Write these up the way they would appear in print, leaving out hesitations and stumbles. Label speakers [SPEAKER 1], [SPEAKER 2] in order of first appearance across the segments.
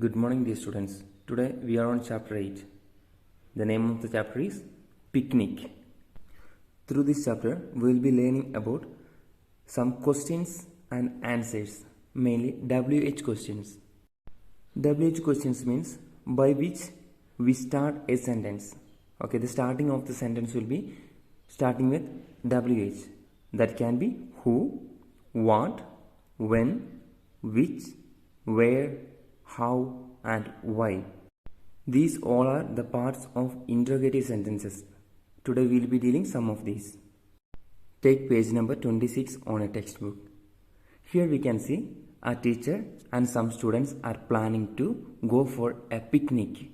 [SPEAKER 1] Good morning, dear students. Today we are on chapter 8. The name of the chapter is Picnic. Through this chapter, we will be learning about some questions and answers, mainly WH questions. WH questions means by which we start a sentence. Okay, the starting of the sentence will be starting with WH. That can be who, what, when, which, where, how, and why. These all are the parts of interrogative sentences. Today we will be dealing some of these. Take page number 26 on a textbook. Here we can see a teacher and some students are planning to go for a picnic.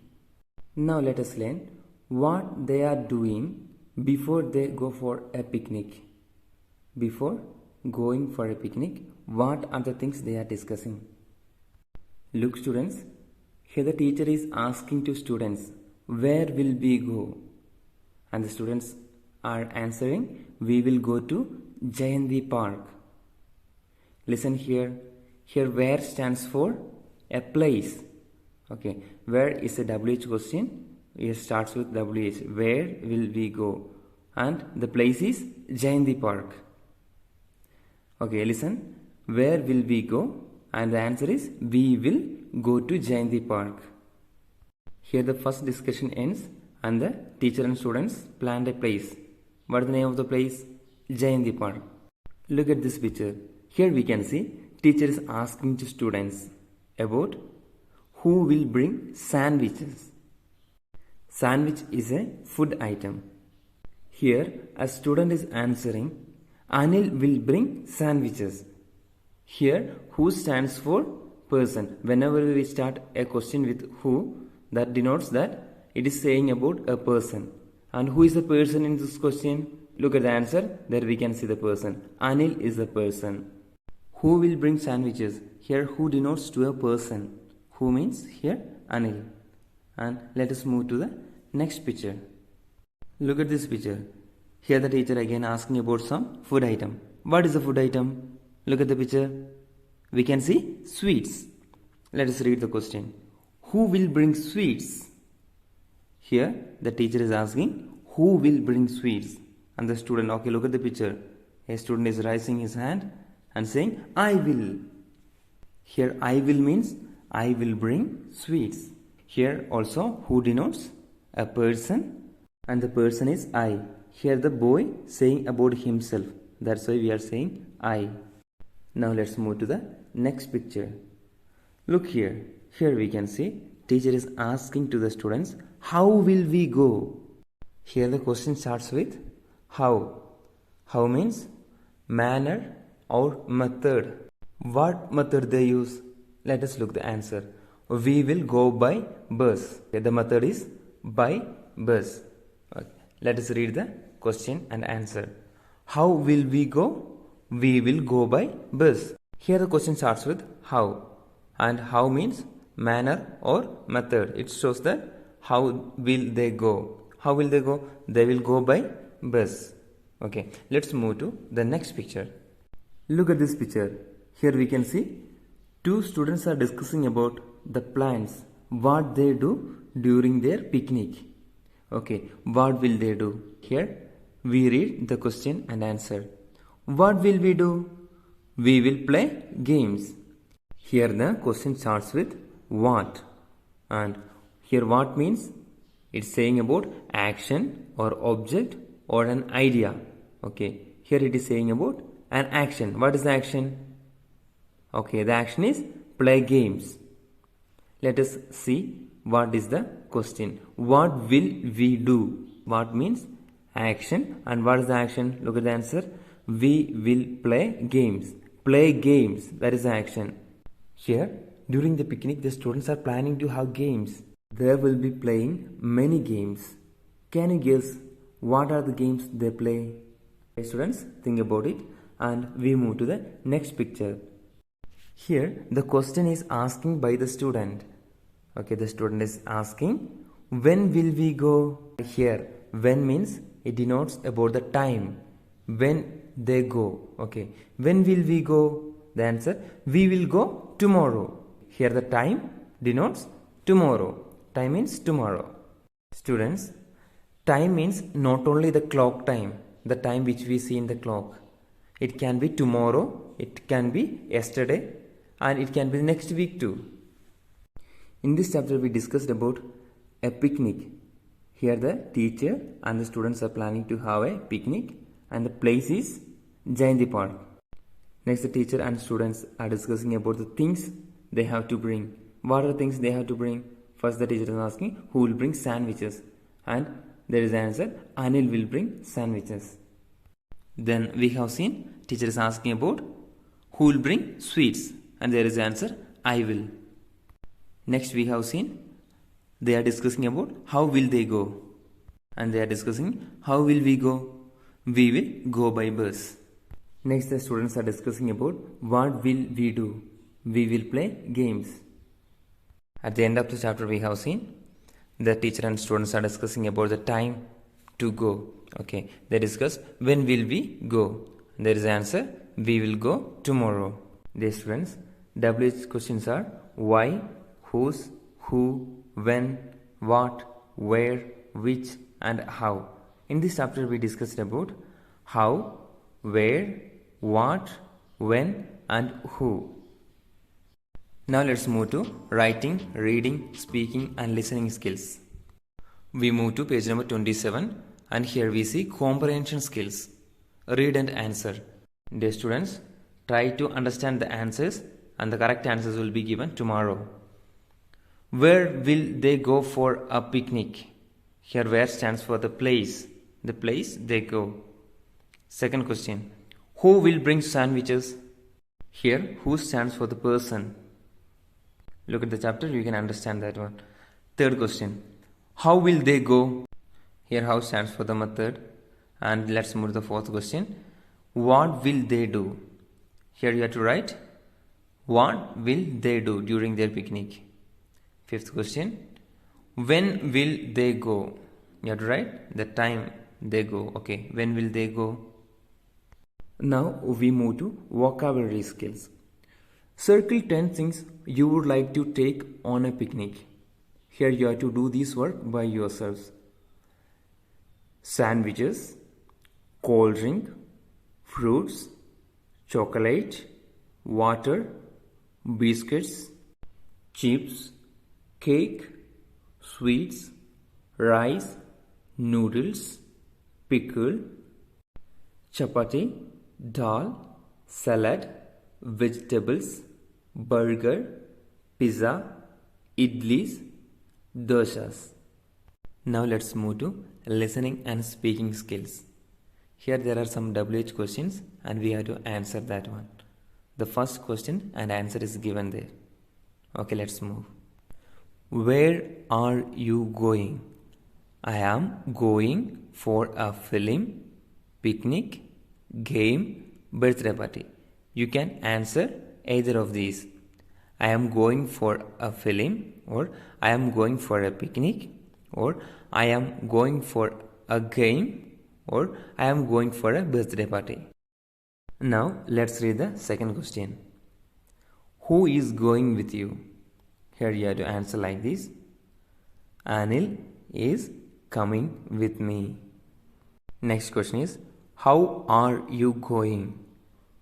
[SPEAKER 1] Now let us learn what they are doing before they go for a picnic. Before going for a picnic, what are the things they are discussing? Look students, here the teacher is asking to students, where will we go? And the students are answering, we will go to Jayanti Park. Listen here, where stands for a place. Okay, where is a WH question? It starts with WH, where will we go? And the place is Jayanti Park. Okay, listen, where will we go? And the answer is, we will go to Jayanti Park. Here the first discussion ends and the teacher and students planned a place. What is the name of the place? Jayanti Park. Look at this picture. Here we can see teacher is asking to students about who will bring sandwiches. Sandwich is a food item. Here a student is answering, Anil will bring sandwiches. Here, who stands for person. Whenever we start a question with who, that denotes that it is saying about a person. And who is the person in this question? Look at the answer. There we can see the person. Anil is the person. Who will bring sandwiches? Here, who denotes to a person. Who means here Anil. And let us move to the next picture. Look at this picture. Here the teacher again asking about some food item. What is the food item? Look at the picture. We can see sweets. Let us read the question. Who will bring sweets? Here the teacher is asking, who will bring sweets? And the student, okay, look at the picture. A student is raising his hand and saying, I will. Here I will means, I will bring sweets. Here also, who denotes? A person. And the person is I. Here the boy saying about himself. That's why we are saying I. Now let's move to the next picture. Look here. Here we can see teacher is asking to the students, how will we go? Here the question starts with how. How means manner or method. What method they use? Let us look the answer. We will go by bus. Okay, the method is by bus. Okay. Let us read the question and answer. How will we go? We will go by bus. Here the question starts with how. And how means manner or method. It shows that how will they go. How will they go? They will go by bus. Okay. Let's move to the next picture. Look at this picture. Here we can see two students are discussing about the plans. What they do during their picnic. Okay. What will they do? Here we read the question and answer. What will we do? We will play games. Here the question starts with what. And here what means? It's saying about action or object or an idea. Okay. Here it is saying about an action. What is the action? Okay. The action is play games. Let us see what is the question. What will we do? What means action. And what is the action? Look at the answer. We will play games. Play games. That is the action. Here, during the picnic, the students are planning to have games. They will be playing many games. Can you guess what are the games they play? Okay, students, think about it. And we move to the next picture. Here, the question is asking by the student. Okay, the student is asking, when will we go? Here, when means it denotes about the time. When they go. Okay. When will we go? The answer, we will go tomorrow. Here the time denotes tomorrow. Time means tomorrow. Students, time means not only the clock time, the time which we see in the clock. It can be tomorrow, it can be yesterday, and it can be next week too. In this chapter we discussed about a picnic. Here the teacher and the students are planning to have a picnic and the place is Jayanti Park. Next the teacher and students are discussing about the things they have to bring. What are the things they have to bring? First the teacher is asking who will bring sandwiches, and there is the answer, Anil will bring sandwiches. Then we have seen teacher is asking about who will bring sweets, and there is the answer, I will. Next we have seen they are discussing about how will they go, and they are discussing how will we go. We will go by bus. Next the students are discussing about what will we do. We will play games. At the end of the chapter we have seen the teacher and students are discussing about the time to go. Okay, they discuss when will we go. There is the answer, we will go tomorrow. Dear students, WH questions are why, whose, who, when, what, where, which and how. In this chapter we discussed about how, where, what, when and who. Now let's move to writing, reading, speaking and listening skills. We move to page number 27 and here we see comprehension skills. Read and answer. Dear students, try to understand the answers and the correct answers will be given tomorrow. Where will they go for a picnic? Here where stands for the place they go. Second question, who will bring sandwiches? Here who stands for the person. Look at the chapter, you can understand that one. Third question, how will they go? Here how stands for the method. And let's move to the fourth question, what will they do? Here you have to write what will they do during their picnic. Fifth question, when will they go? You have to write the time they go. Okay, when will they go? Now we move to vocabulary skills. Circle 10 things you would like to take on a picnic. Here you have to do this work by yourselves. Sandwiches, cold drink, fruits, chocolate, water, biscuits, chips, cake, sweets, rice, noodles, pickle, chapati, dal, salad, vegetables, burger, pizza, idlis, doshas. Now let's move to listening and speaking skills. Here there are some WH questions and we have to answer that one. The first question and answer is given there. Okay, let's move. Where are you going? I am going for a film, picnic, game, birthday party. You can answer either of these. I am going for a film, or I am going for a picnic, or I am going for a game, or I am going for a birthday party. Now let's read the second question. Who is going with you? Here you have to answer like this. Anil is coming with me. Next question is, how are you going?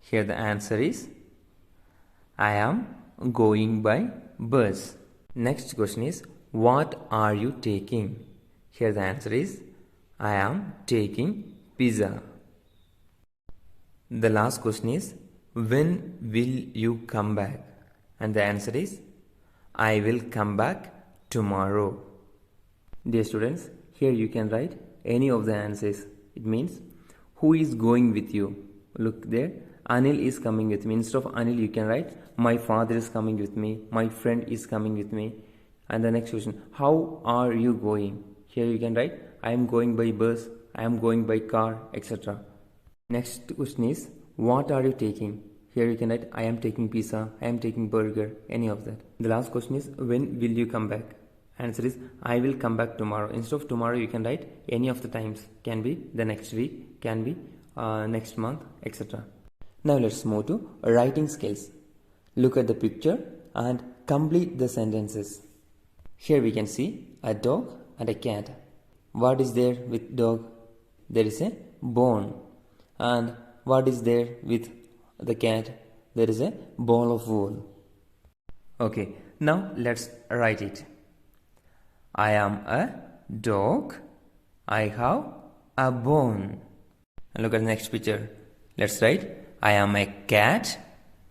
[SPEAKER 1] Here the answer is, I am going by bus. Next question is, what are you taking? Here the answer is, I am taking pizza. The last question is, when will you come back? And the answer is, I will come back tomorrow. Dear students, here you can write any of the answers. It means, who is going with you? Look there, Anil is coming with me. Instead of Anil, you can write, my father is coming with me, my friend is coming with me. And the next question, how are you going? Here you can write, I am going by bus, I am going by car, etc. Next question is, what are you taking? Here you can write, I am taking pizza, I am taking burger, any of that. The last question is, when will you come back? Answer is, I will come back tomorrow. Instead of tomorrow, you can write any of the times. Can be the next week, can be next month, etc. Now let's move to writing skills. Look at the picture and complete the sentences. Here we can see a dog and a cat. What is there with dog? There is a bone. And what is there with the cat? There is a ball of wool. Okay, now let's write it. I am a dog. I have a bone. And look at the next picture. Let's write. I am a cat.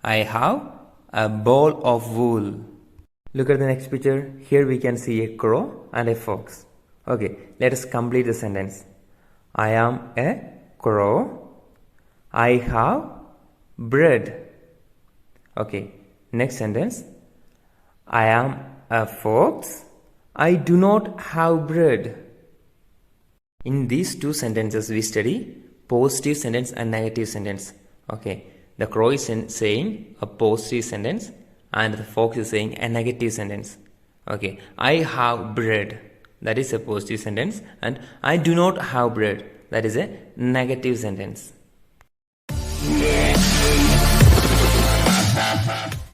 [SPEAKER 1] I have a ball of wool. Look at the next picture. Here we can see a crow and a fox. Okay, let us complete the sentence. I am a crow. I have bread. Okay, next sentence. I am a fox. I do not have bread. In these two sentences we study positive sentence and negative sentence. Okay, the crow is saying a positive sentence and the fox is saying a negative sentence. Okay, I have bread, that is a positive sentence, and I do not have bread, that is a negative sentence.